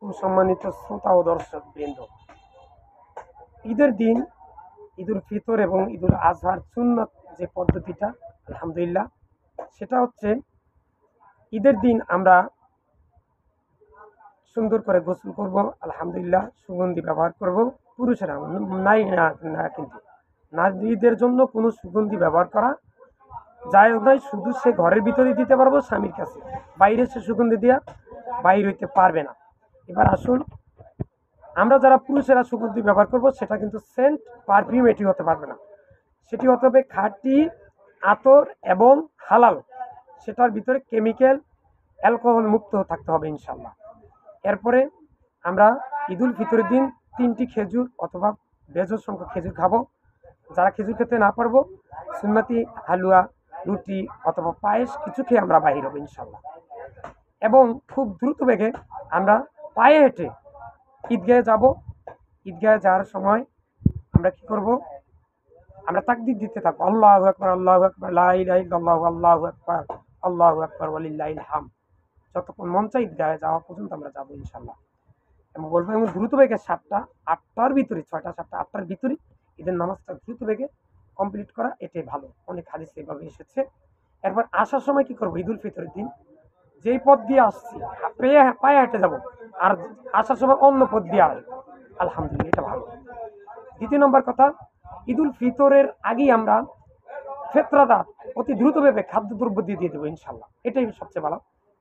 সম্মানিত শ্রোতা ও দর্শক বৃন্দ, ঈদের দিন ঈদুল ফিতর এবং ঈদুল আজহার সুন্নত যে পদ্ধতিটা আলহামদুলিল্লাহ, সেটা হচ্ছে ঈদের দিন আমরা সুন্দর করে গোসল করব, আলহামদুলিল্লাহ সুগন্ধি ব্যবহার করব। পুরুষেরা নাই না না কিন্তু নারীদের জন্য কোনো সুগন্ধি ব্যবহার করা যায় নয়, শুধু সে ঘরের ভিতরে দিতে পারবো স্বামীর কাছে, বাইরে সে সুগন্ধি দিয়া বাইর হইতে পারবে না। এবার আসুন, আমরা যারা পুরুষেরা সুগন্ধি ব্যবহার করব সেটা কিন্তু সেন্ট পারফিউম এটি হতে পারবে না, সেটি হতে হবে খাঁটি আতর এবং হালাল, সেটার ভিতরে কেমিক্যাল অ্যালকোহল মুক্ত থাকতে হবে ইনশাল্লাহ। এরপরে আমরা ঈদুল ফিতরের দিন 3টি খেজুর অথবা বেজোড় সংখ্যক খেজুর খাবো। যারা খেজুর খেতে না পারবো, সুন্নতি হালুয়া, রুটি অথবা পায়েস কিছু খেয়ে আমরা বাহির হবো ইনশাল্লাহ। এবং খুব দ্রুত বেগে আমরা পায়ে হেঁটে ঈদগাহে যাব। ঈদগাহে যাওয়ার সময় আমরা কি করব, আমরা তাকবীর দিতে থাকবো, আল্লাহু আকবার আল্লাহু আকবার লা ইলাহা ইল্লাল্লাহু আল্লাহু আকবার ওয়ালিল্লাহিল হামদ। যতক্ষণ মন চাই ঈদগাহে যাওয়া পর্যন্ত আমরা যাবো ইনশাল্লাহ। এবং বলবো এবং দ্রুত বেগে 7টা-8টার ভিতরে, 6টা 7টা 8টার ভিতরে ঈদের নামাজটা দ্রুত বেগে কমপ্লিট করা, এটাই ভালো। অনেক হাদিস এভাবে এসেছে। এরপর আসার সময় কি করবো, ঈদুল ফিতরের দিন যেই পথ দিয়ে আসছি পায়ে হেঁটে যাবো, আর আসার সময় অন্য পথ দিয়ে আসবো, আলহামদুলিল্লাহ এটা ভালো। দ্বিতীয় নম্বর কথা, ঈদুল ফিতরের আগেই আমরা ফেতরাটা অতি দ্রুতভাবে খাদ্যদ্রব্য দিয়ে দেবো ইনশাল্লাহ, এটাই সবচেয়ে ভালো,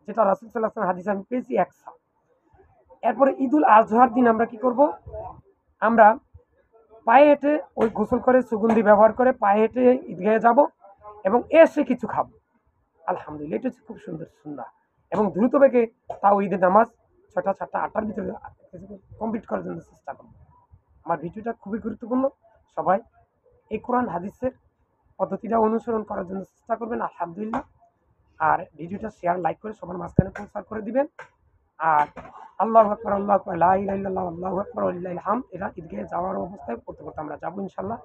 যেটা রাসূল সাল্লাল্লাহু আলাইহি ওয়াসাল্লাম হাদিসে আমি পেয়েছি 1 সা। এরপরে ঈদুল আজহার দিন আমরা কি করব, আমরা পায়ে হেঁটে ওই গোসল করে সুগন্ধি ব্যবহার করে পায়ে হেঁটে ঈদগাহে যাব এবং এসে কিছু খাবো, আলহামদুলিল্লাহ এটা হচ্ছে খুব সুন্দর সুন্নাহ। এবং দ্রুত বেগে তাও ঈদের নামাজ 6টা 7টা 8টার ভিতরে কমপ্লিট করার জন্য চেষ্টা করবো। আমার ভিডিওটা খুবই গুরুত্বপূর্ণ, সবাই এই কোরআন হাদিসের পদ্ধতিটা অনুসরণ করার জন্য চেষ্টা করবেন আলহামদুলিল্লাহ। আর ভিডিওটা শেয়ার লাইক করে সবার মাঝখানে প্রচার করে দিবেন। আর আল্লাহু আকবার আল্লাহু আকবার লা ইলাহা ইল্লাল্লাহ আল্লাহু আকবার ওয়ালিল্লাহিল হামদ, এটা ঈদগাহে যাওয়ার অবস্থায় করতে করতে আমরা যাবো ইনশাল্লাহ।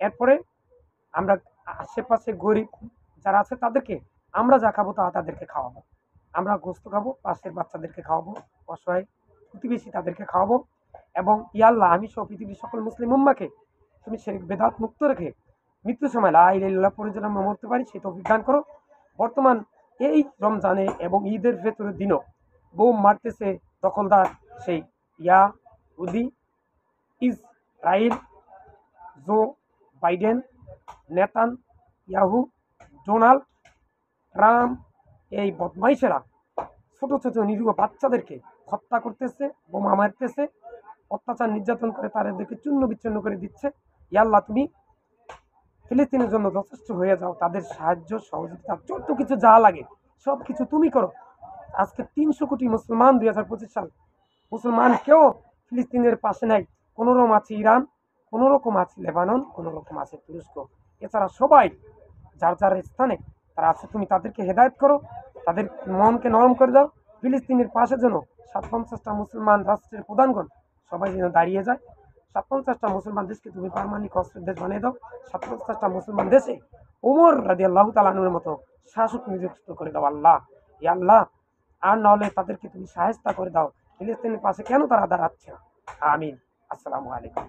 এরপরে আমরা আশেপাশে গরিব যারা আছে তাদেরকে আমরা যা খাবো তাদেরকে খাওয়াবো। আমরা গোস্ত খাবো, পাশের বাচ্চাদেরকে খাওয়াবো, অসহায় প্রতিবেশী তাদেরকে খাওয়াবো। এবং ইয়া আল্লাহ, আমি সহ পৃথিবীর সকল মুসলিম উম্মাহকে তুমি শিরক বেদাত মুক্ত রেখে মৃত্যুর সময় লা ইলাহা ইল্লাল্লাহ পড়ে যেন আমরা মরতে পারি সেই তৌফিক দান করো। বর্তমান এই রমজানে এবং ঈদের ভেতরের দিনও বোম মারতেছে দখলদার সেই ইয়াহুদি, Israel, Joe Biden, Netanyahu, Donald Trump, এই বদমাইশেরা ছোট ছোট নিরীহ বাচ্চাদেরকে হত্যা করতেছে, বোমা মারতেছে, অত্যাচার নির্যাতন করে তাদেরকে চূর্ণ বিচ্ছিন্ন করে দিচ্ছে। ইয়া আল্লাহ, তুমি ফিলিস্তিনের জন্য যথেষ্ট হয়ে যাও, তাদের সাহায্য সহযোগিতা যত কিছু যা লাগে সব কিছু তুমি করো। আজকে 300 কোটি মুসলমান 2025 সাল, মুসলমান কেউ ফিলিস্তিনের পাশে নাই। কোনোরকম আছে ইরান, কোনোরকম আছে লেবানন, কোনোরকম আছে তুরস্ক, এছাড়া সবাই যার যার স্থানে তারা আছে। তুমি তাদেরকে হেদায়েত করো, তাদের মনকে নরম করে দাও। ফিলিস্তিনের পাশে যেন 57টা মুসলমান রাষ্ট্রের প্রধানগণ সবাই যেন দাঁড়িয়ে যায়। 57টা মুসলমান দেশকে তুমি পারমাণবিক অস্ত্রের দেশ বানিয়ে দাও। 57টা মুসলমান দেশে ওমর রাদিয়াল্লাহু তাআলা আনহুর মতো শাসক নিযুক্ত করে দাও আল্লাহ। ইয়া আল্লাহ, আর নাহলে তাদেরকে তুমি সাহায্য করে দাও। ফিলিস্তিনের পাশে কেন তারা দাঁড়াচ্ছে না? আমিন। আসসালামু আলাইকুম।